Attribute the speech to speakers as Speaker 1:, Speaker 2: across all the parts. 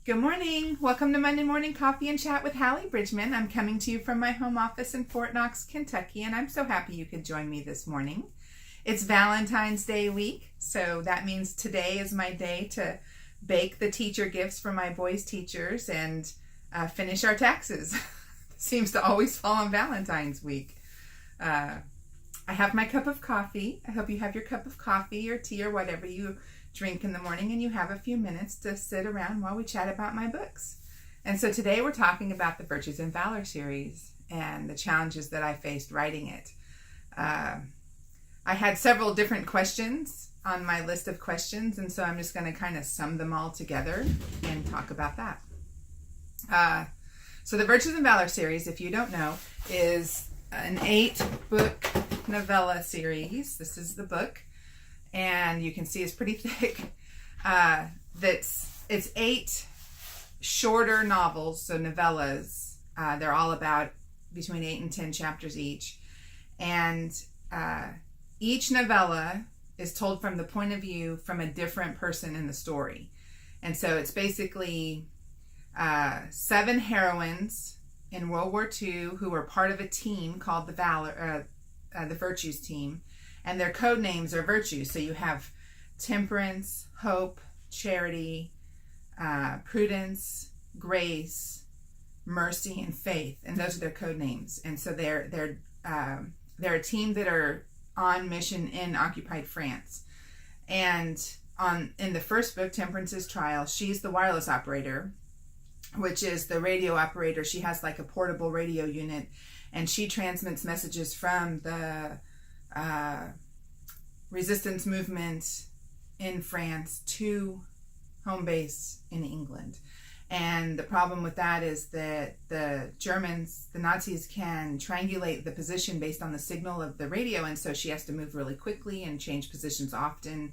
Speaker 1: Good morning. Welcome to Monday Morning Coffee and Chat with Hallee Bridgeman. I'm coming to you from my home office in Fort Knox, Kentucky, and I'm so happy you could join me this morning. It's Valentine's Day week, so that means today is my day to bake the teacher gifts for my boys' teachers and finish our taxes. Seems to always fall on Valentine's week. I have my cup of coffee. I hope you have your cup of coffee or tea or whatever you drink in the morning, and you have a few minutes to sit around while we chat about my books. And so today we're talking about the Virtues and Valor Series and the challenges that I faced writing it. I had several different questions on my list of questions, and so I'm just going to kind of sum them all together and talk about that. So the Virtues and Valor Series, if you don't know, is an 8-book novella series. This is the book. And you can see it's pretty thick. It's 8 shorter novels, so novellas. They're all about between 8 and 10 chapters each. And each novella is told from the point of view from a different person in the story. And so it's basically 7 heroines in World War II who were part of a team called the Virtues team. And their code names are virtues. So you have temperance, hope, charity, prudence, grace, mercy, and faith. And those are their code names. And so they're a team that are on mission in occupied France. And in the first book, Temperance's Trial, she's the wireless operator, which is the radio operator. She has like a portable radio unit, and she transmits messages from the resistance movement in France to home base in England. And the problem with that is that the Germans, the Nazis, can triangulate the position based on the signal of the radio, and so she has to move really quickly and change positions often,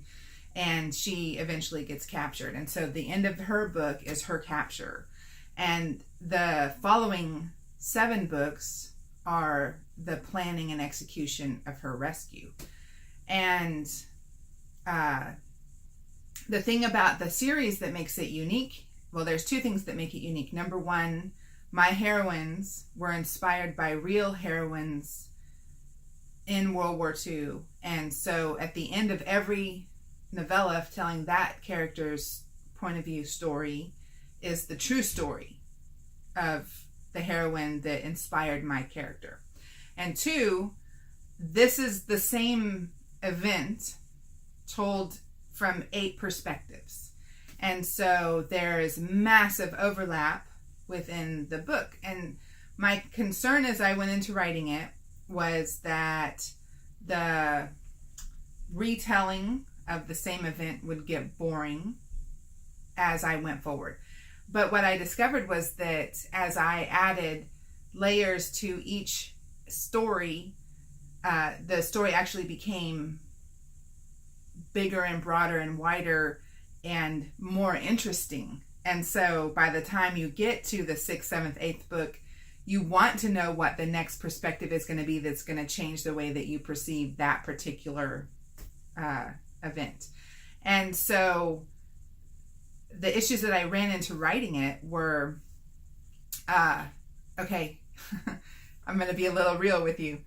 Speaker 1: and she eventually gets captured. And so the end of her book is her capture. And the following 7 books are the planning and execution of her rescue. And the thing about the series that makes it unique, well, there's 2 things that make it unique. Number 1, my heroines were inspired by real heroines in World War II. And so at the end of every novella telling that character's point of view story is the true story of the heroine that inspired my character. And 2, this is the same event told from 8 perspectives. And so there is massive overlap within the book. And my concern as I went into writing it was that the retelling of the same event would get boring as I went forward. But what I discovered was that as I added layers to each story, the story actually became bigger and broader and wider and more interesting. And so by the time you get to the 6th, 7th, 8th book, you want to know what the next perspective is going to be that's going to change the way that you perceive that particular event. And so the issues that I ran into writing it were, okay, I'm going to be a little real with you.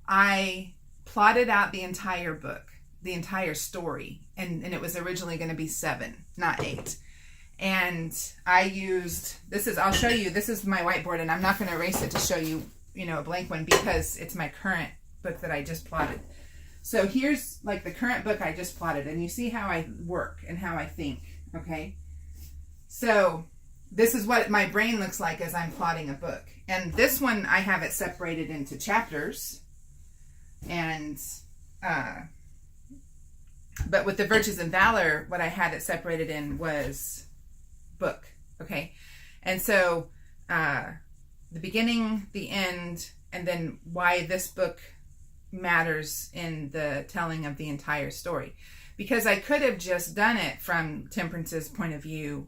Speaker 1: I plotted out the entire book, the entire story, and it was originally going to be 7, not 8. And I used, I'll show you, this is my whiteboard, and I'm not going to erase it to show you, a blank one because it's my current book that I just plotted. So here's like the current book I just plotted, and you see how I work and how I think, okay? So this is what my brain looks like as I'm plotting a book. And this one, I have it separated into chapters. And, but with the Virtues and Valor, what I had it separated in was book, okay? And so the beginning, the end, and then why this book matters in the telling of the entire story. Because I could have just done it from Temperance's point of view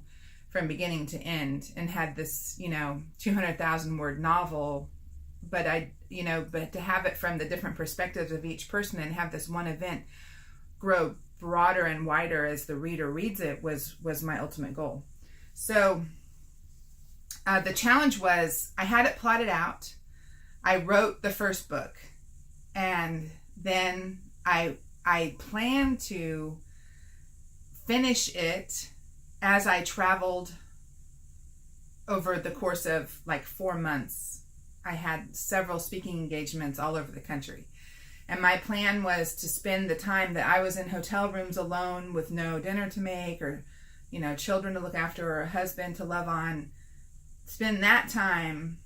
Speaker 1: from beginning to end and had this, 200,000 word novel, but but to have it from the different perspectives of each person and have this one event grow broader and wider as the reader reads it was my ultimate goal. So The challenge was I had it plotted out. I wrote the first book, and then I planned to finish it as I traveled over the course of like 4 months. I had several speaking engagements all over the country. And my plan was to spend the time that I was in hotel rooms alone with no dinner to make, or, children to look after, or a husband to love on, spend that time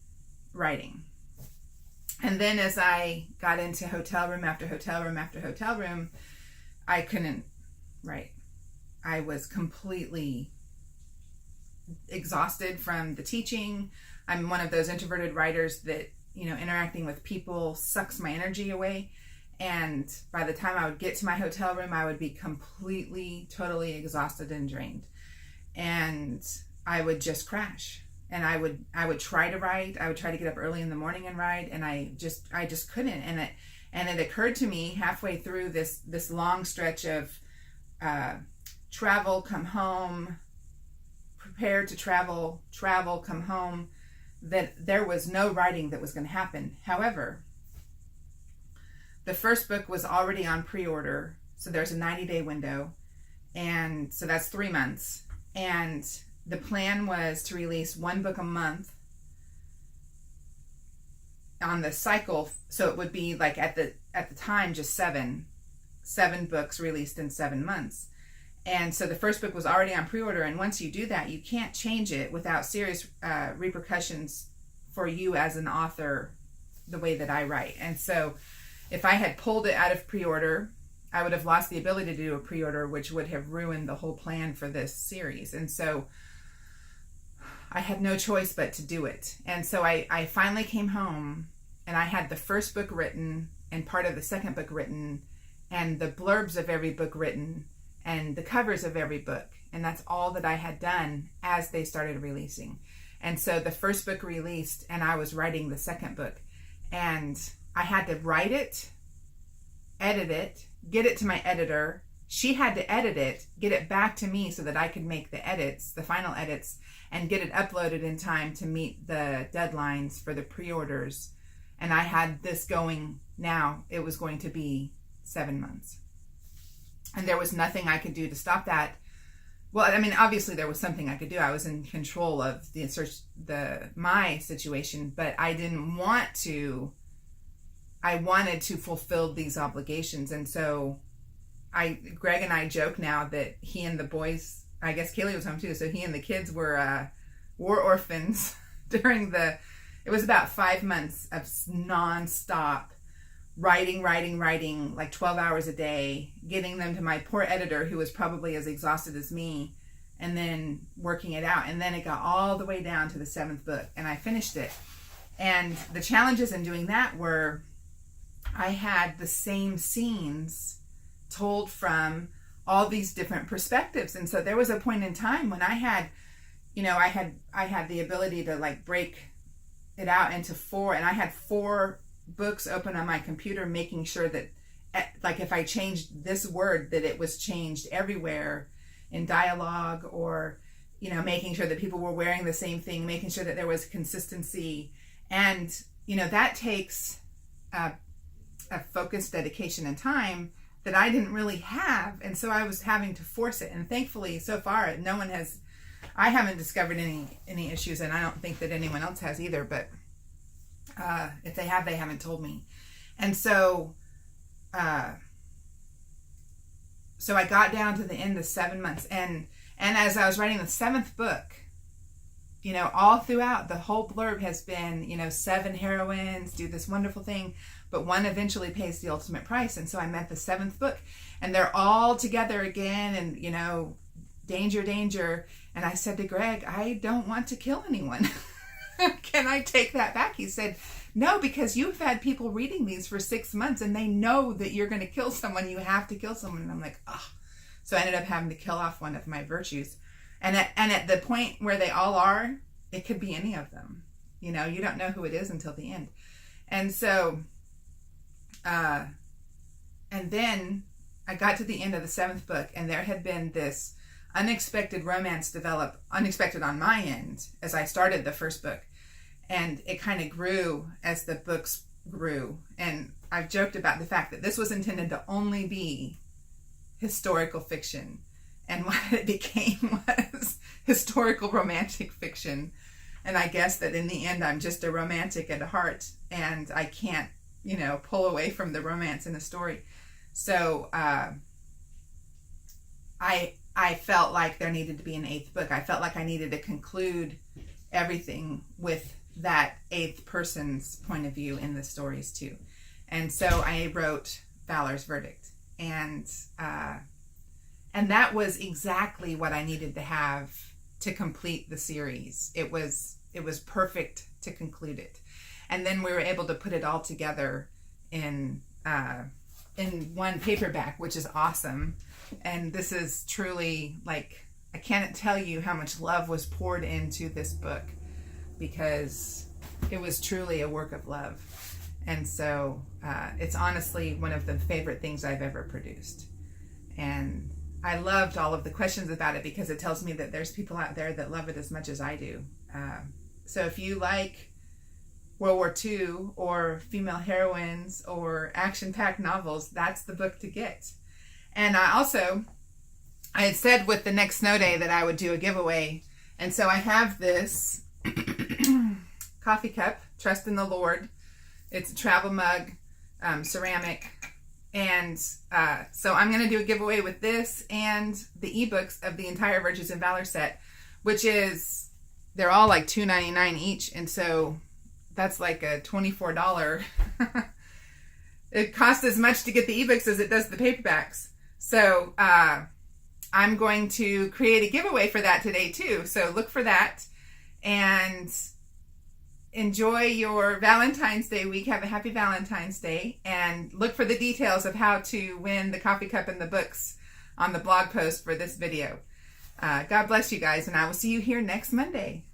Speaker 1: writing. And then as I got into hotel room after hotel room after hotel room, I couldn't write. I was completely exhausted from the teaching. I'm one of those introverted writers that, interacting with people sucks my energy away. And by the time I would get to my hotel room, I would be completely, totally exhausted and drained. And I would just crash. And I would try to write. I would try to get up early in the morning and write, and I just couldn't. And it occurred to me halfway through this long stretch of travel, come home, prepare to travel, come home, that there was no writing that was going to happen. However, the first book was already on pre-order, so there's a 90-day window, and so that's 3 months. And the plan was to release 1 book a month on the cycle, so it would be like at the time just seven books released in 7 months. And so the first book was already on pre-order, and once you do that, you can't change it without serious repercussions for you as an author, the way that I write. And so if I had pulled it out of pre-order, I would have lost the ability to do a pre-order, which would have ruined the whole plan for this series. And so I had no choice but to do it. And so I finally came home, and I had the first book written and part of the second book written, and the blurbs of every book written, and the covers of every book. And that's all that I had done as they started releasing. And so the first book released, and I was writing the second book. And I had to write it, edit it, get it to my editor. She had to edit it, get it back to me so that I could make the edits, the final edits, and get it uploaded in time to meet the deadlines for the pre-orders. And I had this going now. It was going to be 7 months. And there was nothing I could do to stop that. Well, I mean, obviously there was something I could do. I was in control of my situation, but I didn't want to. I wanted to fulfill these obligations. And so Greg and I joke now that he and the boys, I guess Kaylee was home too, so he and the kids were war orphans during it was about 5 months of nonstop writing, like 12 hours a day, getting them to my poor editor, who was probably as exhausted as me, and then working it out. And then it got all the way down to the 7th book, and I finished it. And the challenges in doing that were, I had the same scenes told from all these different perspectives. And so there was a point in time when I had the ability to like break it out into 4, and I had 4 books open on my computer, making sure that like if I changed this word, that it was changed everywhere in dialogue, or making sure that people were wearing the same thing, making sure that there was consistency. And that takes a focus, dedication, and time that I didn't really have. And so I was having to force it. And thankfully, so far, I haven't discovered any issues, and I don't think that anyone else has either. But if they have, they haven't told me. And so I got down to the end of 7 months. And as I was writing the 7th book, all throughout, the whole blurb has been, 7 heroines do this wonderful thing, but one eventually pays the ultimate price. And so I'm at the 7th book, and they're all together again, and, danger, danger. And I said to Greg, I don't want to kill anyone. Can I take that back? He said, no, because you've had people reading these for 6 months, and they know that you're going to kill someone. You have to kill someone. And I'm like, oh. So I ended up having to kill off one of my virtues. And at the point where they all are, it could be any of them. You don't know who it is until the end. And so, and then I got to the end of the 7th book, and there had been this unexpected romance develop, unexpected on my end, as I started the first book. And it kind of grew as the books grew. And I've joked about the fact that this was intended to only be historical fiction. And what it became was historical romantic fiction. And I guess that in the end, I'm just a romantic at heart. And I can't, pull away from the romance in the story. So I felt like there needed to be an 8th book. I felt like I needed to conclude everything with that 8th person's point of view in the stories too. And so I wrote Valor's Verdict. And that was exactly what I needed to have to complete the series. It was perfect to conclude it. And then we were able to put it all together in one paperback, which is awesome. And this is truly, like, I can't tell you how much love was poured into this book, because it was truly a work of love. And so it's honestly one of the favorite things I've ever produced. And I loved all of the questions about it, because it tells me that there's people out there that love it as much as I do. So if you like World War II or female heroines or action-packed novels, that's the book to get. And I had said with the next snow day that I would do a giveaway. And so I have this coffee cup, Trust in the Lord. It's a travel mug, ceramic. And so I'm going to do a giveaway with this and the ebooks of the entire Virtues and Valor set, which is, they're all like $2.99 each. And so that's like a $24. It costs as much to get the ebooks as it does the paperbacks. So I'm going to create a giveaway for that today too. So look for that and enjoy your Valentine's Day week. Have a happy Valentine's Day, and look for the details of how to win the coffee cup and the books on the blog post for this video. God bless you guys, and I will see you here next Monday.